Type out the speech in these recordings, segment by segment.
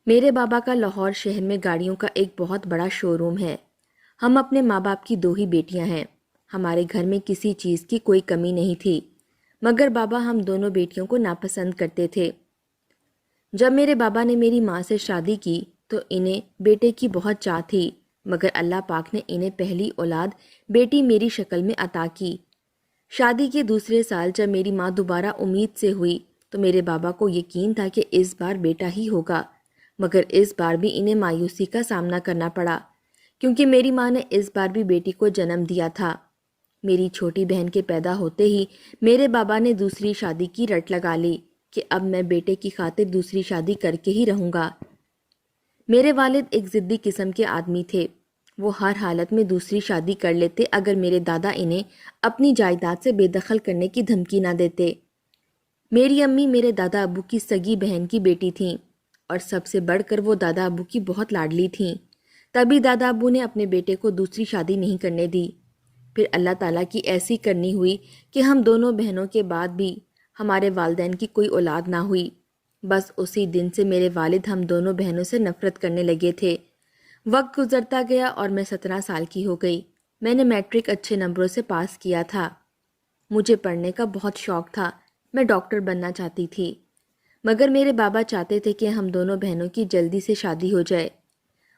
میرے بابا کا لاہور شہر میں گاڑیوں کا ایک بہت بڑا شو روم ہے۔ ہم اپنے ماں باپ کی 2 ہی بیٹیاں ہیں۔ ہمارے گھر میں کسی چیز کی کوئی کمی نہیں تھی، مگر بابا ہم دونوں بیٹیوں کو ناپسند کرتے تھے۔ جب میرے بابا نے میری ماں سے شادی کی تو انہیں بیٹے کی بہت چاہ تھی، مگر اللہ پاک نے انہیں پہلی اولاد بیٹی میری شکل میں عطا کی۔ شادی کے دوسرے سال جب میری ماں دوبارہ امید سے ہوئی تو میرے بابا کو یقین تھا کہ اس بار بیٹا ہی ہوگا، مگر اس بار بھی انہیں مایوسی کا سامنا کرنا پڑا، کیونکہ میری ماں نے اس بار بھی بیٹی کو جنم دیا تھا۔ میری چھوٹی بہن کے پیدا ہوتے ہی میرے بابا نے دوسری شادی کی رٹ لگا لی کہ اب میں بیٹے کی خاطر دوسری شادی کر کے ہی رہوں گا۔ میرے والد ایک ضدی قسم کے آدمی تھے۔ وہ ہر حالت میں دوسری شادی کر لیتے اگر میرے دادا انہیں اپنی جائیداد سے بے دخل کرنے کی دھمکی نہ دیتے۔ میری امی میرے دادا ابو کی سگی بہن کی بیٹی تھیں اور سب سے بڑھ کر وہ دادا ابو کی بہت لاڈلی تھیں۔ تبھی دادا ابو نے اپنے بیٹے کو دوسری شادی نہیں کرنے دی۔ پھر اللہ تعالیٰ کی ایسی کرنی ہوئی کہ ہم دونوں بہنوں کے بعد بھی ہمارے والدین کی کوئی اولاد نہ ہوئی۔ بس اسی دن سے میرے والد ہم دونوں بہنوں سے نفرت کرنے لگے تھے۔ وقت گزرتا گیا اور میں 17 سال کی ہو گئی۔ میں نے میٹرک اچھے نمبروں سے پاس کیا تھا۔ مجھے پڑھنے کا بہت شوق تھا، میں ڈاکٹر بننا چاہتی تھی، مگر میرے بابا چاہتے تھے کہ ہم دونوں بہنوں کی جلدی سے شادی ہو جائے۔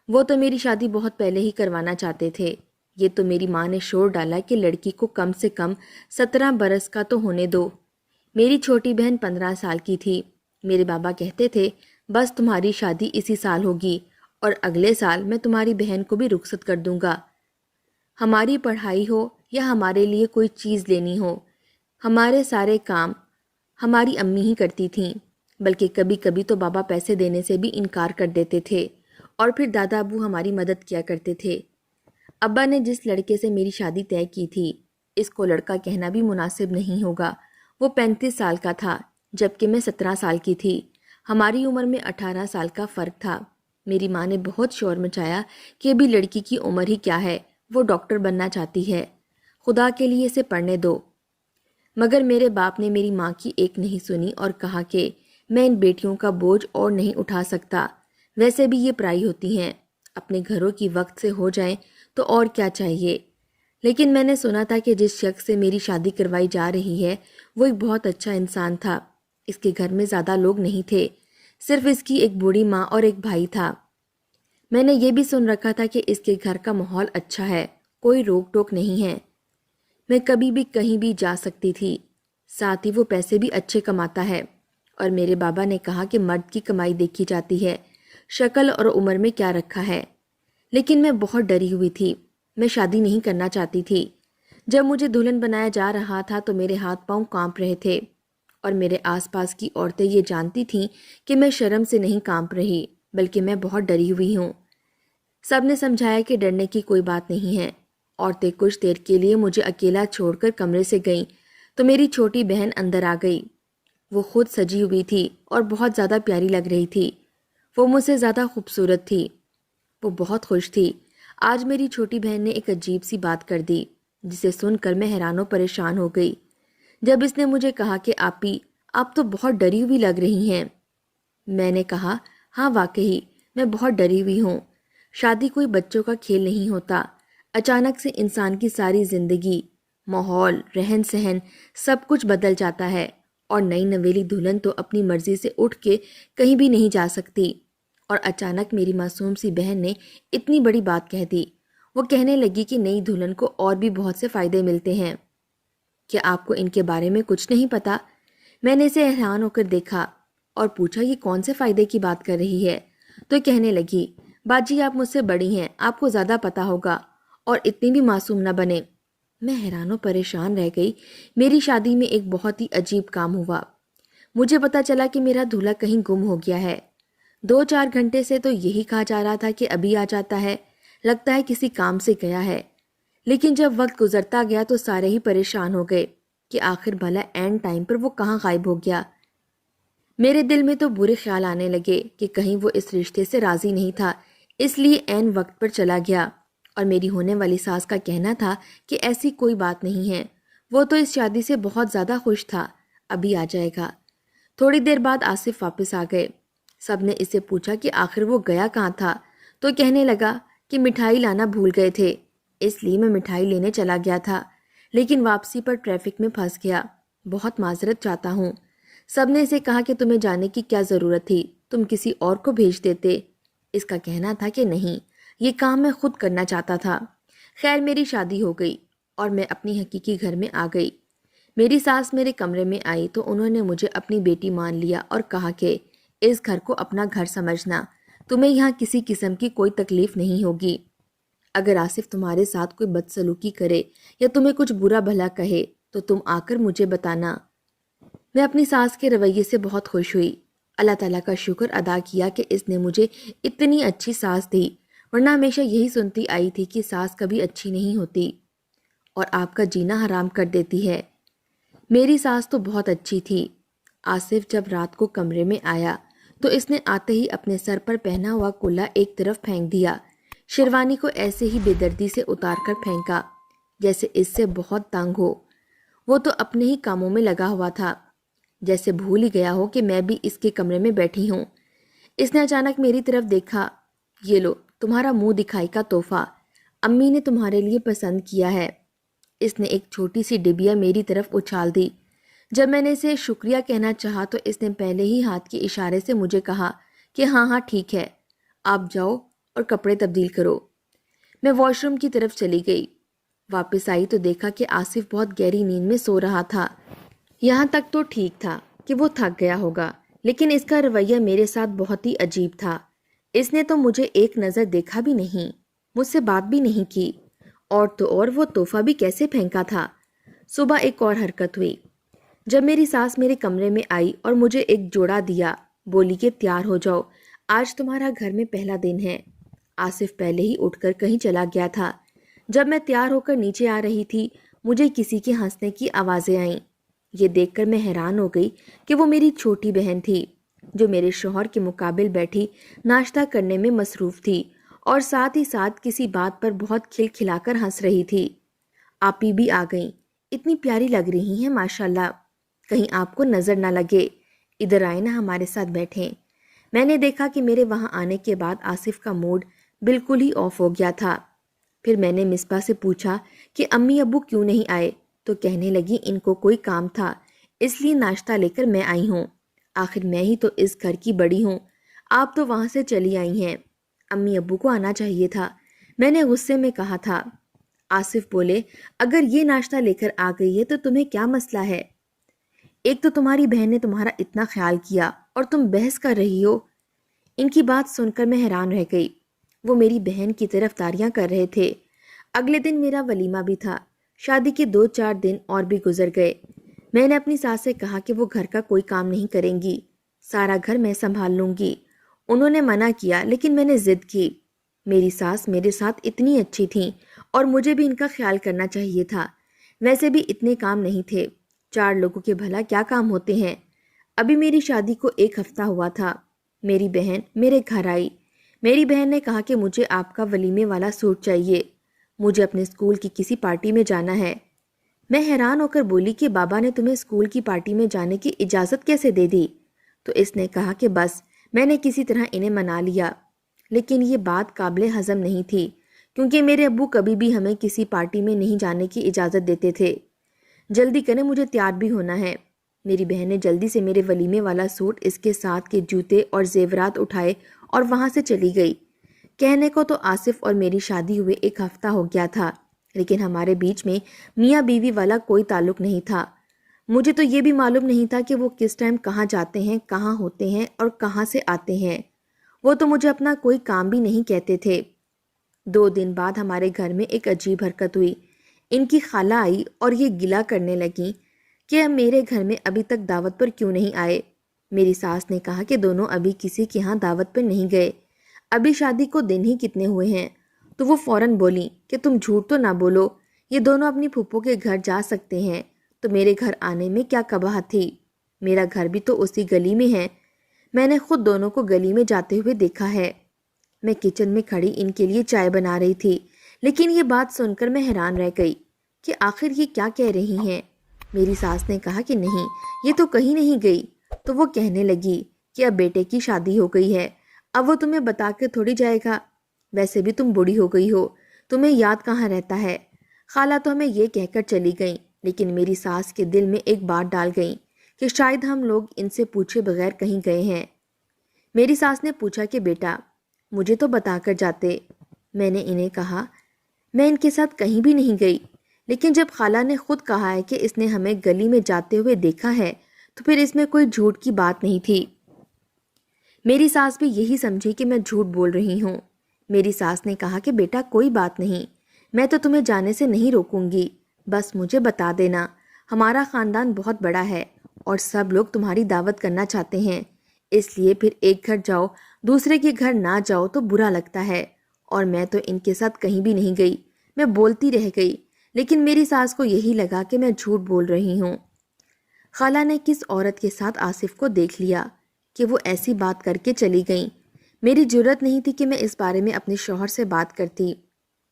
وہ تو میری شادی بہت پہلے ہی کروانا چاہتے تھے۔ یہ تو میری ماں نے شور ڈالا کہ لڑکی کو کم سے کم 17 برس کا تو ہونے دو۔ میری چھوٹی بہن 15 سال کی تھی۔ میرے بابا کہتے تھے بس تمہاری شادی اسی سال ہوگی اور اگلے سال میں تمہاری بہن کو بھی رخصت کر دوں گا۔ ہماری پڑھائی ہو یا ہمارے لیے کوئی چیز لینی ہو، ہمارے سارے کام ہماری امی ہی کرتی تھیں، بلکہ کبھی کبھی تو بابا پیسے دینے سے بھی انکار کر دیتے تھے اور پھر دادا ابو ہماری مدد کیا کرتے تھے۔ ابا نے جس لڑکے سے میری شادی طے کی تھی، اس کو لڑکا کہنا بھی مناسب نہیں ہوگا، وہ 35 سال کا تھا جبکہ میں 17 سال کی تھی۔ ہماری عمر میں 18 سال کا فرق تھا۔ میری ماں نے بہت شور مچایا کہ ابھی لڑکی کی عمر ہی کیا ہے، وہ ڈاکٹر بننا چاہتی ہے، خدا کے لیے اسے پڑھنے دو۔ مگر میرے باپ نے میری ماں کی ایک نہیں سنی اور کہا کہ میں ان بیٹیوں کا بوجھ اور نہیں اٹھا سکتا، ویسے بھی یہ پرائی ہوتی ہیں، اپنے گھروں کی وقت سے ہو جائیں تو اور کیا چاہیے۔ لیکن میں نے سنا تھا کہ جس شخص سے میری شادی کروائی جا رہی ہے وہ ایک بہت اچھا انسان تھا۔ اس کے گھر میں زیادہ لوگ نہیں تھے، صرف اس کی ایک بوڑھی ماں اور ایک بھائی تھا۔ میں نے یہ بھی سن رکھا تھا کہ اس کے گھر کا ماحول اچھا ہے، کوئی روک ٹوک نہیں ہے، میں کبھی بھی کہیں بھی جا سکتی تھی، ساتھ ہی وہ پیسے بھی اچھے کماتا ہے۔ اور میرے بابا نے کہا کہ مرد کی کمائی دیکھی جاتی ہے، شکل اور عمر میں کیا رکھا ہے۔ لیکن میں بہت ڈری ہوئی تھی، میں شادی نہیں کرنا چاہتی تھی۔ جب مجھے دلہن بنایا جا رہا تھا تو میرے ہاتھ پاؤں کانپ رہے تھے اور میرے آس پاس کی عورتیں یہ جانتی تھیں کہ میں شرم سے نہیں کانپ رہی بلکہ میں بہت ڈری ہوئی ہوں۔ سب نے سمجھایا کہ ڈرنے کی کوئی بات نہیں ہے۔ عورتیں کچھ دیر کے لیے مجھے اکیلا چھوڑ کر کمرے سے گئیں تو میری چھوٹی بہن اندر آ گئی۔ وہ خود سجی ہوئی تھی اور بہت زیادہ پیاری لگ رہی تھی۔ وہ مجھ سے زیادہ خوبصورت تھی۔ وہ بہت خوش تھی۔ آج میری چھوٹی بہن نے ایک عجیب سی بات کر دی جسے سن کر میں حیران و پریشان ہو گئی۔ جب اس نے مجھے کہا کہ آپی آپ تو بہت ڈری ہوئی لگ رہی ہیں، میں نے کہا ہاں واقعی میں بہت ڈری ہوئی ہوں۔ شادی کوئی بچوں کا کھیل نہیں ہوتا، اچانک سے انسان کی ساری زندگی، ماحول، رہن سہن سب کچھ بدل جاتا ہے اور نئی نویلی دلہن تو اپنی مرضی سے اٹھ کے کہیں بھی نہیں جا سکتی۔ اور اچانک میری معصوم سی بہن نے اتنی بڑی بات کہہ دی۔ وہ کہنے لگی کہ نئی دلہن کو اور بھی بہت سے فائدے ملتے ہیں، کیا آپ کو ان کے بارے میں کچھ نہیں پتا؟ میں نے اسے حیران ہو کر دیکھا اور پوچھا یہ کون سے فائدے کی بات کر رہی ہے؟ تو کہنے لگی باجی آپ مجھ سے بڑی ہیں، آپ کو زیادہ پتا ہوگا اور اتنی بھی معصوم نہ بنے۔ میں حیران و پریشان رہ گئی۔ میری شادی میں ایک بہت ہی عجیب کام ہوا۔ مجھے پتا چلا کہ میرا دولہا کہیں گم ہو گیا ہے۔ 2-4 گھنٹے سے تو یہی کہا جا رہا تھا کہ ابھی آ جاتا ہے، لگتا ہے کسی کام سے گیا ہے۔ لیکن جب وقت گزرتا گیا تو سارے ہی پریشان ہو گئے کہ آخر بھلا اینڈ ٹائم پر وہ کہاں غائب ہو گیا۔ میرے دل میں تو برے خیال آنے لگے کہ کہیں وہ اس رشتے سے راضی نہیں تھا، اس لیے عین وقت پر چلا گیا۔ اور میری ہونے والی ساس کا کہنا تھا کہ ایسی کوئی بات نہیں ہے، وہ تو اس شادی سے بہت زیادہ خوش تھا، ابھی آ جائے گا۔ تھوڑی دیر بعد آصف واپس آ گئے۔ سب نے اس سے پوچھا کہ آخر وہ گیا کہاں تھا، تو کہنے لگا کہ مٹھائی لانا بھول گئے تھے، اس لیے میں مٹھائی لینے چلا گیا تھا، لیکن واپسی پر ٹریفک میں پھنس گیا، بہت معذرت چاہتا ہوں۔ سب نے اسے کہا کہ تمہیں جانے کی کیا ضرورت تھی، تم کسی اور کو بھیج دیتے۔ اس کا کہنا تھا کہ نہیں، یہ کام میں خود کرنا چاہتا تھا۔ خیر میری شادی ہو گئی اور میں اپنی حقیقی گھر میں آ گئی۔ میری ساس میرے کمرے میں آئی تو انہوں نے مجھے اپنی بیٹی مان لیا اور کہا کہ اس گھر کو اپنا گھر سمجھنا، تمہیں یہاں کسی قسم کی کوئی تکلیف نہیں ہوگی۔ اگر آصف تمہارے ساتھ کوئی بدسلوکی کرے یا تمہیں کچھ برا بھلا کہے تو تم آ کر مجھے بتانا۔ میں اپنی ساس کے رویے سے بہت خوش ہوئی، اللہ تعالیٰ کا شکر ادا کیا کہ اس نے مجھے اتنی اچھی ساس دی، ورنہ ہمیشہ یہی سنتی آئی تھی کہ ساس کبھی اچھی نہیں ہوتی اور آپ کا جینا حرام کر دیتی ہے۔ میری ساس تو بہت اچھی تھی۔ آصف جب رات کو کمرے میں آیا تو اس نے آتے ہی اپنے سر پر پہنا ہوا کلا ایک طرف پھینک دیا، شیروانی کو ایسے ہی بے دردی سے اتار کر پھینکا جیسے اس سے بہت تنگ ہو۔ وہ تو اپنے ہی کاموں میں لگا ہوا تھا، جیسے بھول ہی گیا ہو کہ میں بھی اس کے کمرے میں بیٹھی ہوں۔ اس نے اچانک میری طرف دیکھا، یہ لو تمہارا منہ دکھائی کا تحفہ، امی نے تمہارے لیے پسند کیا ہے۔ اس نے ایک چھوٹی سی ڈبیا میری طرف اچھال دی۔ جب میں نے اسے شکریہ کہنا چاہا تو اس نے پہلے ہی ہاتھ کے اشارے سے مجھے کہا کہ ہاں ہاں ٹھیک ہے، آپ جاؤ اور کپڑے تبدیل کرو۔ میں واش روم کی طرف چلی گئی۔ واپس آئی تو دیکھا کہ آصف بہت گہری نیند میں سو رہا تھا۔ یہاں تک تو ٹھیک تھا کہ وہ تھک گیا ہوگا، لیکن اس کا رویہ میرے ساتھ بہت ہی عجیب تھا۔ اس نے تو مجھے ایک نظر دیکھا بھی نہیں، مجھ سے بات بھی نہیں کی، اور تو اور وہ تحفہ بھی کیسے پھینکا تھا۔ صبح ایک اور حرکت ہوئی۔ جب میری ساس میرے کمرے میں آئی اور مجھے ایک جوڑا دیا، بولی کہ تیار ہو جاؤ، آج تمہارا گھر میں پہلا دن ہے۔ آصف پہلے ہی اٹھ کر کہیں چلا گیا تھا۔ جب میں تیار ہو کر نیچے آ رہی تھی، مجھے کسی کے ہنسنے کی آوازیں آئیں۔ یہ دیکھ کر میں حیران ہو گئی کہ وہ میری چھوٹی بہن تھی، جو میرے شوہر کے مقابل بیٹھی ناشتہ کرنے میں مصروف تھی اور ساتھ ہی ساتھ کسی بات پر بہت کھل کھلا کر ہنس رہی تھی۔ آپی بھی آ گئیں، اتنی پیاری لگ رہی ہیں ماشاءاللہ، کہیں آپ کو نظر نہ لگے، ادھر آئے نا ہمارے ساتھ بیٹھیں۔ میں نے دیکھا کہ میرے وہاں آنے کے بعد آصف کا موڈ بالکل ہی آف ہو گیا تھا۔ پھر میں نے مصباح سے پوچھا کہ امی ابو کیوں نہیں آئے، تو کہنے لگی ان کو کوئی کام تھا، اس لیے ناشتہ لے کر میں آئی ہوں، آخر میں ہی تو اس گھر کی بڑی ہوں، آپ تو وہاں سے چلی آئی ہیں، امی ابو کو آنا چاہیے تھا، میں نے غصے میں کہا تھا۔ آصف بولے، اگر یہ ناشتہ لے کر آ گئی ہے تو تمہیں کیا مسئلہ ہے؟ ایک تو تمہاری بہن نے تمہارا اتنا خیال کیا اور تم بحث کر رہی ہو۔ ان کی بات سن کر میں حیران رہ گئی۔ وہ میری بہن کی طرفداریاں کر رہے تھے۔ اگلے دن میرا ولیمہ بھی تھا۔ شادی کے 2-4 دن اور بھی گزر گئے۔ میں نے اپنی ساس سے کہا کہ وہ گھر کا کوئی کام نہیں کریں گی، سارا گھر میں سنبھال لوں گی۔ انہوں نے منع کیا، لیکن میں نے ضد کی۔ میری ساس میرے ساتھ اتنی اچھی تھیں اور مجھے بھی ان کا خیال کرنا چاہیے تھا۔ ویسے بھی اتنے کام نہیں تھے، 4 لوگوں کے بھلا کیا کام ہوتے ہیں۔ ابھی میری شادی کو 1 ہفتہ ہوا تھا۔ میری بہن میرے گھر آئی۔ میری بہن نے کہا کہ مجھے آپ کا ولیمے والا سوٹ چاہیے، مجھے اپنے اسکول کی کسی پارٹی میں جانا ہے۔ میں حیران ہو کر بولی کہ بابا نے تمہیں اسکول کی پارٹی میں جانے کی اجازت کیسے دے دی؟ تو اس نے کہا کہ بس میں نے کسی طرح انہیں منا لیا، لیکن یہ بات قابل ہضم نہیں تھی، کیونکہ میرے ابو کبھی بھی ہمیں کسی پارٹی میں نہیں جانے کی اجازت دیتے تھے۔ جلدی کریں، مجھے تیار بھی ہونا ہے۔ میری بہن نے جلدی سے میرے ولیمے والا سوٹ، اس کے ساتھ کے جوتے اور زیورات اٹھائے اور وہاں سے چلی گئی۔ کہنے کو تو آصف اور میری شادی ہوئے 1 ہفتہ ہو گیا تھا، لیکن ہمارے بیچ میں میاں بیوی والا کوئی تعلق نہیں تھا۔ مجھے تو یہ بھی معلوم نہیں تھا کہ وہ کس ٹائم کہاں جاتے ہیں، کہاں ہوتے ہیں اور کہاں سے آتے ہیں۔ وہ تو مجھے اپنا کوئی کام بھی نہیں کہتے تھے۔ 2 دن بعد ہمارے گھر میں ایک عجیب حرکت ہوئی۔ ان کی خالہ آئی اور یہ گلہ کرنے لگیں کہ اب میرے گھر میں ابھی تک دعوت پر کیوں نہیں آئے۔ میری ساس نے کہا کہ دونوں ابھی کسی کے ہاں دعوت پر نہیں گئے، ابھی شادی کو دن ہی کتنے ہوئے ہیں۔ تو وہ فوراً بولی کہ تم جھوٹ تو نہ بولو، یہ دونوں اپنی پھوپھو کے گھر جا سکتے ہیں، تو میرے گھر آنے میں کیا قباحت تھی؟ میرا گھر بھی تو اسی گلی میں ہے، میں نے خود دونوں کو گلی میں جاتے ہوئے دیکھا ہے۔ میں کچن میں کھڑی ان کے لیے چائے بنا رہی تھی، لیکن یہ بات سن کر میں حیران رہ گئی کہ آخر یہ کیا کہہ رہی ہیں۔ میری ساس نے کہا کہ نہیں، یہ تو کہیں نہیں گئی۔ تو وہ کہنے لگی کہ اب بیٹے کی شادی ہو گئی ہے، اب وہ تمہیں بتا کے تھوڑی جائے گا، ویسے بھی تم بوڑھی ہو گئی ہو، تمہیں یاد کہاں رہتا ہے۔ خالہ تو ہمیں یہ کہہ کر چلی گئیں، لیکن میری ساس کے دل میں ایک بات ڈال گئیں کہ شاید ہم لوگ ان سے پوچھے بغیر کہیں گئے ہیں۔ میری ساس نے پوچھا کہ بیٹا مجھے تو بتا کر جاتے۔ میں نے انہیں کہا میں ان کے ساتھ کہیں بھی نہیں گئی، لیکن جب خالہ نے خود کہا ہے کہ اس نے ہمیں گلی میں جاتے ہوئے دیکھا ہے تو پھر اس میں کوئی جھوٹ کی بات نہیں تھی۔ میری ساس بھی یہی سمجھی کہ میں جھوٹ بول رہی ہوں۔ میری ساس نے کہا کہ بیٹا کوئی بات نہیں، میں تو تمہیں جانے سے نہیں روکوں گی، بس مجھے بتا دینا۔ ہمارا خاندان بہت بڑا ہے اور سب لوگ تمہاری دعوت کرنا چاہتے ہیں، اس لیے پھر ایک گھر جاؤ دوسرے کے گھر نہ جاؤ تو برا لگتا ہے، اور میں تو ان کے ساتھ کہیں بھی نہیں گئی، میں بولتی رہ گئی، لیکن میری ساس کو یہی لگا کہ میں جھوٹ بول رہی ہوں۔ خالہ نے کس عورت کے ساتھ آصف کو دیکھ لیا کہ وہ ایسی بات کر کے چلی گئیں۔ میری جرت نہیں تھی کہ میں اس بارے میں اپنے شوہر سے بات کرتی،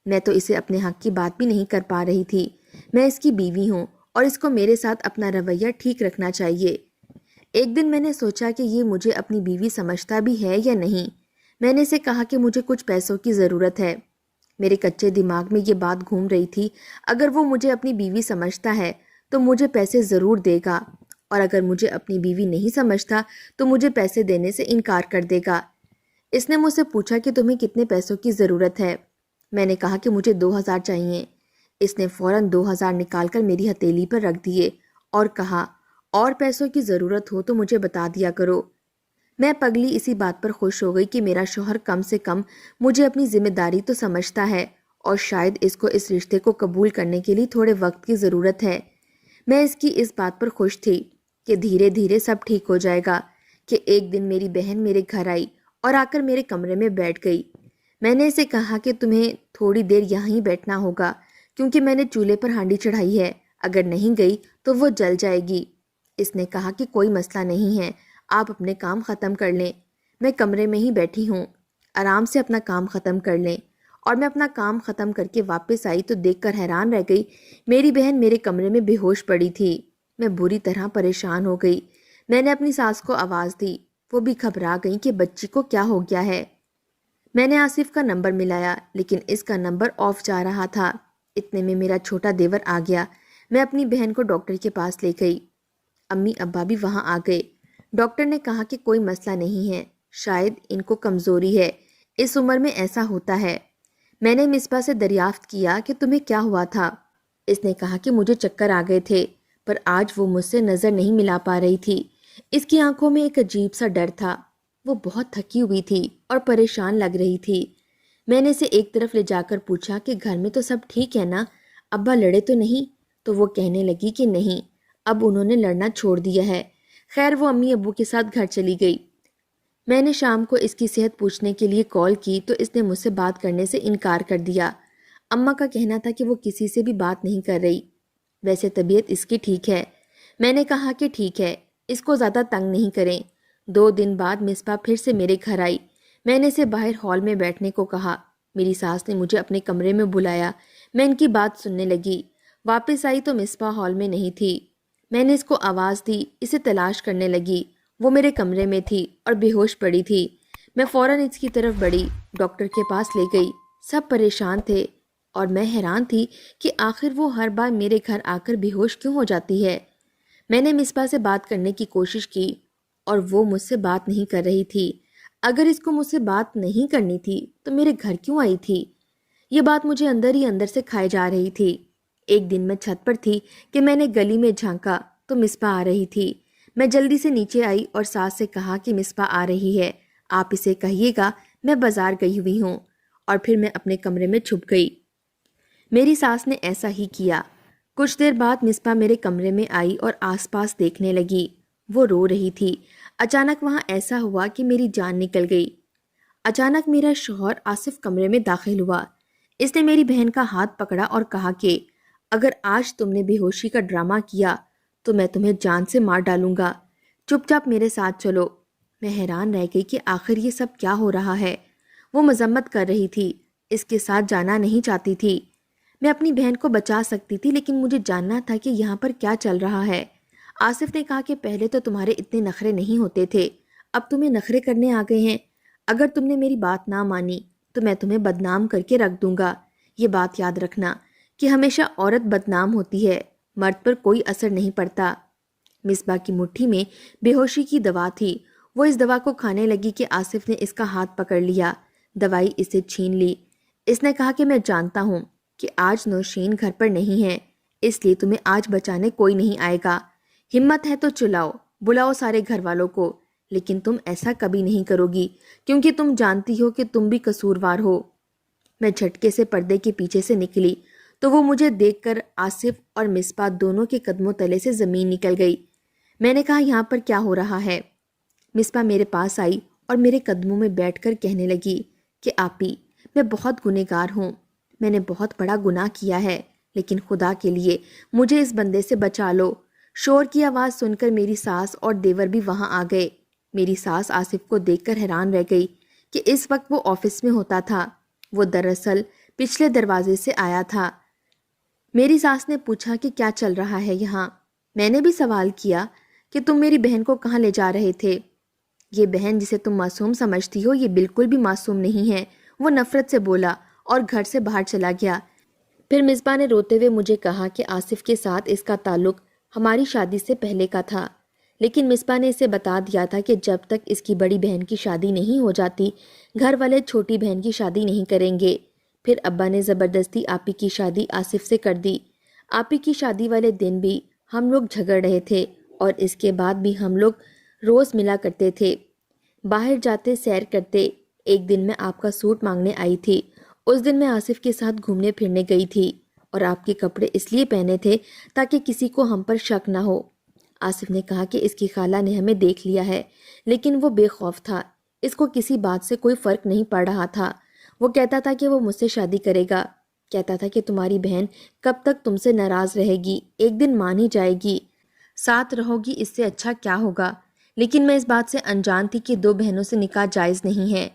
میں تو اسے اپنے حق کی بات بھی نہیں کر پا رہی تھی۔ میں اس کی بیوی ہوں اور اس کو میرے ساتھ اپنا رویہ ٹھیک رکھنا چاہیے۔ ایک دن میں نے سوچا کہ یہ مجھے اپنی بیوی سمجھتا بھی ہے یا نہیں۔ میں نے اسے کہا کہ مجھے کچھ پیسوں کی ضرورت ہے۔ میرے کچے دماغ میں یہ بات گھوم رہی تھی، اگر وہ مجھے اپنی بیوی سمجھتا ہے تو مجھے پیسے ضرور دے گا، اور اگر مجھے اپنی بیوی نہیں سمجھتا تو مجھے پیسے دینے سے انکار کر دے گا۔ اس نے مجھ سے پوچھا کہ تمہیں کتنے پیسوں کی ضرورت ہے؟ میں نے کہا کہ مجھے 2000 چاہیے۔ اس نے فوراً 2000 نکال کر میری ہتھیلی پر رکھ دیے اور کہا اور پیسوں کی ضرورت ہو تو مجھے بتا دیا کرو۔ میں پگلی اسی بات پر خوش ہو گئی کہ میرا شوہر کم سے کم مجھے اپنی ذمہ داری تو سمجھتا ہے، اور شاید اس کو اس رشتے کو قبول کرنے کے لیے تھوڑے وقت کی ضرورت ہے۔ میں اس کی اس بات پر خوش تھی کہ دھیرے دھیرے سب ٹھیک ہو جائے گا، کہ ایک دن میری بہن میرے گھر آئی اور آ کر میرے کمرے میں بیٹھ گئی۔ میں نے اسے کہا کہ تمہیں تھوڑی دیر یہاں ہی بیٹھنا ہوگا، کیونکہ میں نے چولہے پر ہانڈی چڑھائی ہے، اگر نہیں گئی تو وہ جل جائے گی۔ اس نے کہا کہ کوئی مسئلہ نہیں ہے، آپ اپنے کام ختم کر لیں، میں کمرے میں ہی بیٹھی ہوں، آرام سے اپنا کام ختم کر لیں۔ اور میں اپنا کام ختم کر کے واپس آئی تو دیکھ کر حیران رہ گئی، میری بہن میرے کمرے میں بے ہوش پڑی تھی۔ میں بری طرح پریشان ہو گئی۔ میں نے اپنی ساس کو آواز دی، وہ بھی گھبرا گئی کہ بچی کو کیا ہو گیا ہے۔ میں نے آصف کا نمبر ملایا، لیکن اس کا نمبر آف جا رہا تھا۔ اتنے میں میرا چھوٹا دیور آ گیا۔ میں اپنی بہن کو ڈاکٹر کے پاس لے گئی۔ امی ابا بھی وہاں آ گئے۔ ڈاکٹر نے کہا کہ کوئی مسئلہ نہیں ہے، شاید ان کو کمزوری ہے، اس عمر میں ایسا ہوتا ہے۔ میں نے مصباح سے دریافت کیا کہ تمہیں کیا ہوا تھا؟ اس نے کہا کہ مجھے چکر آ گئے تھے، پر آج وہ مجھ سے نظر نہیں ملا پا رہی تھی۔ اس کی آنکھوں میں ایک عجیب سا ڈر تھا، وہ بہت تھکی ہوئی تھی اور پریشان لگ رہی تھی۔ میں نے اسے ایک طرف لے جا کر پوچھا کہ گھر میں تو سب ٹھیک ہے نا، ابا لڑے تو نہیں؟ تو وہ کہنے لگی کہ نہیں، اب انہوں نے لڑنا چھوڑ دیا ہے۔ خیر وہ امی ابو کے ساتھ گھر چلی گئی۔ میں نے شام کو اس کی صحت پوچھنے کے لیے کال کی تو اس نے مجھ سے بات کرنے سے انکار کر دیا۔ اماں کا کہنا تھا کہ وہ کسی سے بھی بات نہیں کر رہی، ویسے طبیعت اس کی ٹھیک ہے۔ میں نے کہا کہ ٹھیک ہے، اس کو زیادہ تنگ نہیں کریں۔ 2 دن بعد مصباح پھر سے میرے گھر آئی۔ میں نے اسے باہر ہال میں بیٹھنے کو کہا۔ میری ساس نے مجھے اپنے کمرے میں بلایا، میں ان کی بات سننے لگی۔ واپس آئی تو مصباح ہال میں نہیں تھی۔ میں نے اس کو آواز دی، اسے تلاش کرنے لگی، وہ میرے کمرے میں تھی اور بے ہوش پڑی تھی۔ میں فوراً اس کی طرف بڑھی، ڈاکٹر کے پاس لے گئی۔ سب پریشان تھے اور میں حیران تھی کہ آخر وہ ہر بار میرے گھر آ کر بے ہوش کیوں ہو جاتی ہے۔ میں نے مصباح سے بات کرنے کی کوشش کی اور وہ مجھ سے بات نہیں کر رہی تھی۔ اگر اس کو مجھ سے بات نہیں کرنی تھی تو میرے گھر کیوں آئی تھی؟ یہ بات مجھے اندر ہی اندر سے کھائے جا رہی تھی۔ ایک دن میں چھت پر تھی کہ میں نے گلی میں جھانکا تو مصباح آ رہی تھی۔ میں جلدی سے نیچے آئی اور ساس سے کہا کہ مصباح آ رہی ہے، آپ اسے کہیے گا میں بازار گئی ہوئی ہوں، اور پھر میں اپنے کمرے میں چھپ گئی۔ میری ساس نے ایسا ہی کیا۔ کچھ دیر بعد مصباح میرے کمرے میں آئی اور آس پاس دیکھنے لگی۔ وہ رو رہی تھی۔ اچانک وہاں ایسا ہوا کہ میری جان نکل گئی۔ اچانک میرا شوہر آصف کمرے میں داخل ہوا۔ اس نے میری بہن کا ہاتھ پکڑا اور کہا کہ اگر آج تم نے بے ہوشی کا ڈرامہ کیا تو میں تمہیں جان سے مار ڈالوں گا، چپ چاپ میرے ساتھ چلو۔ میں حیران رہ گئی کہ آخر یہ سب کیا ہو رہا ہے۔ وہ مذمت کر رہی تھی، اس کے ساتھ جانا نہیں چاہتی تھی۔ میں اپنی بہن کو بچا سکتی تھی، لیکن مجھے جاننا تھا کہ یہاں پر کیا چل رہا ہے۔ آصف نے کہا کہ پہلے تو تمہارے اتنے نخرے نہیں ہوتے تھے، اب تمہیں نخرے کرنے آ گئے ہیں؟ اگر تم نے میری بات نہ مانی تو میں تمہیں بدنام کر کے رکھ دوں گا۔ یہ بات یاد رکھنا کہ ہمیشہ عورت بدنام ہوتی ہے، مرد پر کوئی اثر نہیں پڑتا۔ مصباح کی مٹھی میں بے ہوشی کی دوا تھی۔ وہ اس دوا کو کھانے لگی کہ آصف نے اس کا ہاتھ پکڑ لیا، دوائی اسے چھین لی۔ اس نے کہا کہ میں جانتا ہوں کہ آج نوشین گھر پر نہیں ہے، اس لیے تمہیں آج بچانے کوئی نہیں آئے گا۔ ہمت ہے تو چلاؤ، بلاؤ سارے گھر والوں کو، لیکن تم ایسا کبھی نہیں کرو گی کیونکہ تم جانتی ہو کہ تم بھی قصوروار ہو۔ میں جھٹکے سے پردے کے پیچھے سے نکلی تو وہ مجھے دیکھ کر آصف اور مصباح دونوں کے قدموں تلے سے زمین نکل گئی۔ میں نے کہا یہاں پر کیا ہو رہا ہے؟ مصباح میرے پاس آئی اور میرے قدموں میں بیٹھ کر کہنے لگی کہ آپی میں بہت گنہگار ہوں، میں نے بہت بڑا گناہ کیا ہے، لیکن خدا کے لیے مجھے اس بندے سے بچا لو۔ شور کی آواز سن کر میری ساس اور دیور بھی وہاں آ گئے۔ میری ساس آصف کو دیکھ کر حیران رہ گئی کہ اس وقت وہ آفس میں ہوتا تھا۔ وہ دراصل پچھلے دروازے سے آیا تھا۔ میری ساس نے پوچھا کہ کیا چل رہا ہے یہاں؟ میں نے بھی سوال کیا کہ تم میری بہن کو کہاں لے جا رہے تھے؟ یہ بہن جسے تم معصوم سمجھتی ہو یہ بالکل بھی معصوم نہیں ہے، وہ نفرت سے بولا اور گھر سے باہر چلا گیا۔ پھر مصباح نے روتے ہوئے مجھے کہا کہ آصف کے ساتھ اس کا تعلق ہماری شادی سے پہلے کا تھا، لیکن مصباح نے اسے بتا دیا تھا کہ جب تک اس کی بڑی بہن کی شادی نہیں ہو جاتی گھر والے چھوٹی بہن کی شادی نہیں کریں گے۔ پھر ابا نے زبردستی آپی کی شادی آصف سے کر دی۔ آپی کی شادی والے دن بھی ہم لوگ جھگڑ رہے تھے اور اس کے بعد بھی ہم لوگ روز ملا کرتے تھے، باہر جاتے، سیر کرتے۔ ایک دن میں آپ کا سوٹ مانگنے آئی تھی۔ اس دن میں آصف کے ساتھ گھومنے پھرنے گئی تھی اور آپ کے کپڑے اس لیے پہنے تھے تاکہ کسی کو ہم پر شک نہ ہو۔ آصف نے کہا کہ اس کی خالہ نے ہمیں دیکھ لیا ہے، لیکن وہ بے خوف تھا، اس کو کسی بات سے کوئی فرق نہیں پڑ رہا تھا۔ وہ کہتا تھا کہ وہ مجھ سے شادی کرے گا، کہتا تھا کہ تمہاری بہن کب تک تم سے ناراض رہے گی، ایک دن مان ہی جائے گی، ساتھ رہو گی، اس سے اچھا کیا ہوگا۔ لیکن میں اس بات سے انجان تھی کہ 2 بہنوں سے نکاح جائز نہیں ہے۔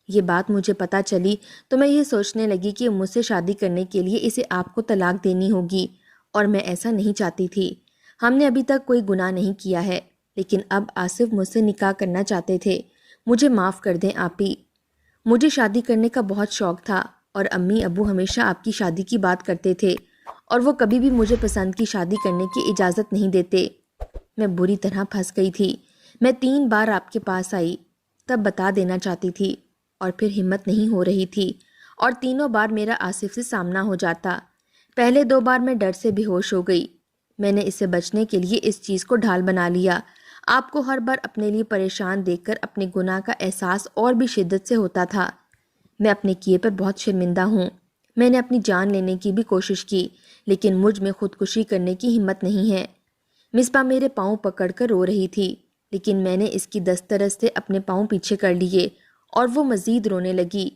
یہ بات مجھے پتہ چلی تو میں یہ سوچنے لگی کہ مجھ سے شادی کرنے کے لیے اسے آپ کو طلاق دینی ہوگی، اور میں ایسا نہیں چاہتی تھی۔ ہم نے ابھی تک کوئی گناہ نہیں کیا ہے، لیکن اب آصف مجھ سے نکاح کرنا چاہتے تھے۔ مجھے معاف کر دیں آپی، مجھے شادی کرنے کا بہت شوق تھا اور امی ابو ہمیشہ آپ کی شادی کی بات کرتے تھے اور وہ کبھی بھی مجھے پسند کی شادی کرنے کی اجازت نہیں دیتے۔ میں بری طرح پھنس گئی تھی۔ میں 3 بار آپ کے پاس آئی، تب بتا دینا چاہتی تھی اور پھر ہمت نہیں ہو رہی تھی، اور تینوں بار میرا آصف سے سامنا ہو جاتا۔ پہلے 2 بار میں ڈر سے بے ہوش ہو گئی۔ میں نے اس سے بچنے کے لیے اس چیز کو ڈھال بنا لیا۔ آپ کو ہر بار اپنے لیے پریشان دیکھ کر اپنے گناہ کا احساس اور بھی شدت سے ہوتا تھا۔ میں اپنے کیے پر بہت شرمندہ ہوں۔ میں نے اپنی جان لینے کی بھی کوشش کی، لیکن مجھ میں خودکشی کرنے کی ہمت نہیں ہے۔ مصباح میرے پاؤں پکڑ کر رو رہی تھی، لیکن میں نے اس کی دسترس سے اپنے پاؤں پیچھے کر لیے اور وہ مزید رونے لگی۔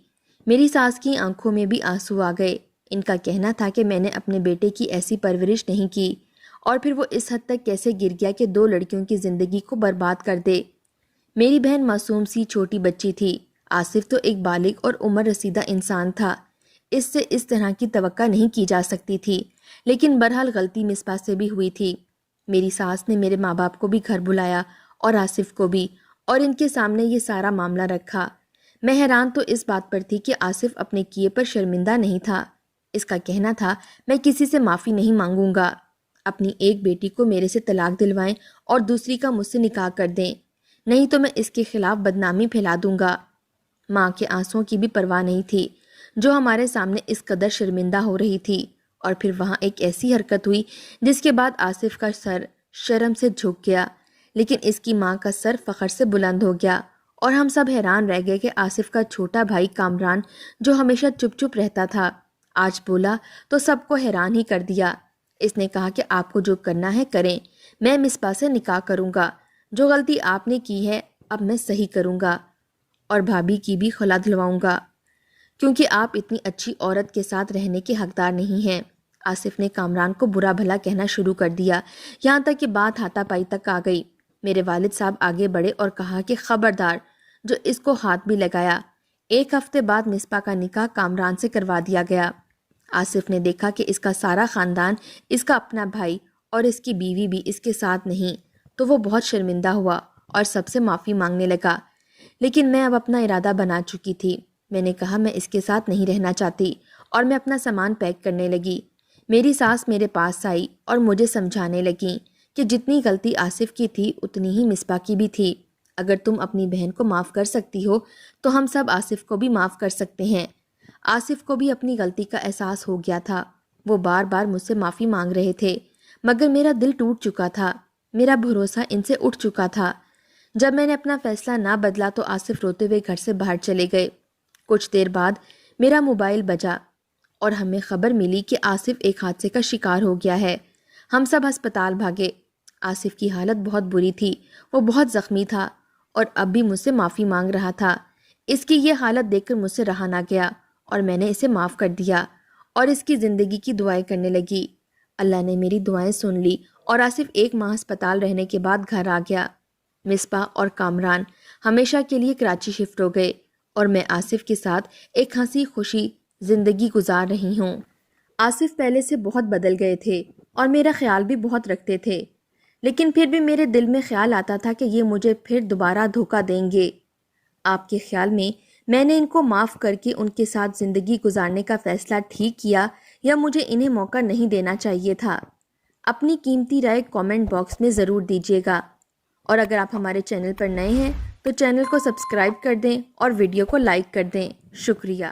میری ساس کی آنکھوں میں بھی آنسو آ گئے۔ ان کا کہنا تھا کہ میں نے اپنے بیٹے کی ایسی پرورش نہیں کی، اور پھر وہ اس حد تک کیسے گر گیا کہ 2 لڑکیوں کی زندگی کو برباد کر دے۔ میری بہن معصوم سی چھوٹی بچی تھی، آصف تو ایک بالغ اور عمر رسیدہ انسان تھا، اس سے اس طرح کی توقع نہیں کی جا سکتی تھی، لیکن بہرحال غلطی مصباح سے بھی ہوئی تھی۔ میری ساس نے میرے ماں باپ کو بھی گھر بلایا اور آصف کو بھی، اور ان کے سامنے یہ سارا معاملہ رکھا۔ میں حیران تو اس بات پر تھی کہ آصف اپنے کیے پر شرمندہ نہیں تھا۔ اس کا کہنا تھا میں کسی سے معافی نہیں مانگوں گا، اپنی ایک بیٹی کو میرے سے طلاق دلوائیں اور دوسری کا مجھ سے نکاح کر دیں، نہیں تو میں اس کے خلاف بدنامی پھیلا دوں گا۔ ماں کے آنسوؤں کی بھی پرواہ نہیں تھی جو ہمارے سامنے اس قدر شرمندہ ہو رہی تھی، اور پھر وہاں ایک ایسی حرکت ہوئی جس کے بعد آصف کا سر شرم سے جھک گیا، لیکن اس کی ماں کا سر فخر سے بلند ہو گیا، اور ہم سب حیران رہ گئے کہ آصف کا چھوٹا بھائی کامران جو ہمیشہ چپ چپ رہتا تھا آج بولا تو سب کو حیران ہی کر دیا۔ اس نے کہا کہ آپ کو جو کرنا ہے کریں، میں مصباح سے نکاح کروں گا، جو غلطی آپ نے کی ہے اب میں صحیح کروں گا، اور بھابھی کی بھی خلا دھلواؤں گا، کیونکہ آپ اتنی اچھی عورت کے ساتھ رہنے کے حقدار نہیں ہیں۔ آصف نے کامران کو برا بھلا کہنا شروع کر دیا، یہاں تک کہ بات ہاتھا پائی تک آ گئی۔ میرے والد صاحب آگے بڑھے اور کہا کہ خبردار جو اس کو ہاتھ بھی لگایا۔ 1 ہفتے بعد مصباح کا نکاح کامران سے کروا دیا گیا۔ آصف نے دیکھا کہ اس کا سارا خاندان، اس کا اپنا بھائی اور اس کی بیوی بھی اس کے ساتھ نہیں، تو وہ بہت شرمندہ ہوا اور سب سے معافی مانگنے لگا، لیکن میں اب اپنا ارادہ بنا چکی تھی۔ میں نے کہا میں اس کے ساتھ نہیں رہنا چاہتی اور میں اپنا سامان پیک کرنے لگی۔ میری ساس میرے پاس آئی اور مجھے سمجھانے لگیں کہ جتنی غلطی آصف کی تھی اتنی ہی مصباح کی بھی تھی۔ اگر تم اپنی بہن کو معاف کر سکتی ہو تو ہم سب آصف کو بھی معاف کر سکتے ہیں۔ آصف کو بھی اپنی غلطی کا احساس ہو گیا تھا۔ وہ بار بار مجھ سے معافی مانگ رہے تھے، مگر میرا دل ٹوٹ چکا تھا، میرا بھروسہ ان سے اٹھ چکا تھا۔ جب میں نے اپنا فیصلہ نہ بدلا تو آصف روتے ہوئے گھر سے باہر چلے گئے۔ کچھ دیر بعد میرا موبائل بجا اور ہمیں خبر ملی کہ آصف ایک حادثے کا شکار ہو گیا ہے۔ ہم سب ہسپتال بھاگے۔ آصف کی حالت بہت بری تھی، وہ بہت زخمی تھا اور اب بھی مجھ سے معافی مانگ رہا تھا۔ اس کی یہ حالت دیکھ کر مجھ سے رہا نہ گیا اور میں نے اسے معاف کر دیا اور اس کی زندگی کی دعائیں کرنے لگی۔ اللہ نے میری دعائیں سن لی اور آصف 1 ماہ ہسپتال رہنے کے بعد گھر آ گیا۔ مصباح اور کامران ہمیشہ کے لیے کراچی شفٹ ہو گئے اور میں آصف کے ساتھ ایک ہنسی خوشی زندگی گزار رہی ہوں۔ آصف پہلے سے بہت بدل گئے تھے اور میرا خیال بھی بہت رکھتے تھے، لیکن پھر بھی میرے دل میں خیال آتا تھا کہ یہ مجھے پھر دوبارہ دھوکہ دیں گے۔ آپ کے خیال میں نے ان کو معاف کر کے ان کے ساتھ زندگی گزارنے کا فیصلہ ٹھیک کیا یا مجھے انہیں موقع نہیں دینا چاہیے تھا؟ اپنی قیمتی رائے کامنٹ باکس میں ضرور دیجیے گا، اور اگر آپ ہمارے چینل پر نئے ہیں تو چینل کو سبسکرائب کر دیں اور ویڈیو کو لائک کر دیں۔ شکریہ۔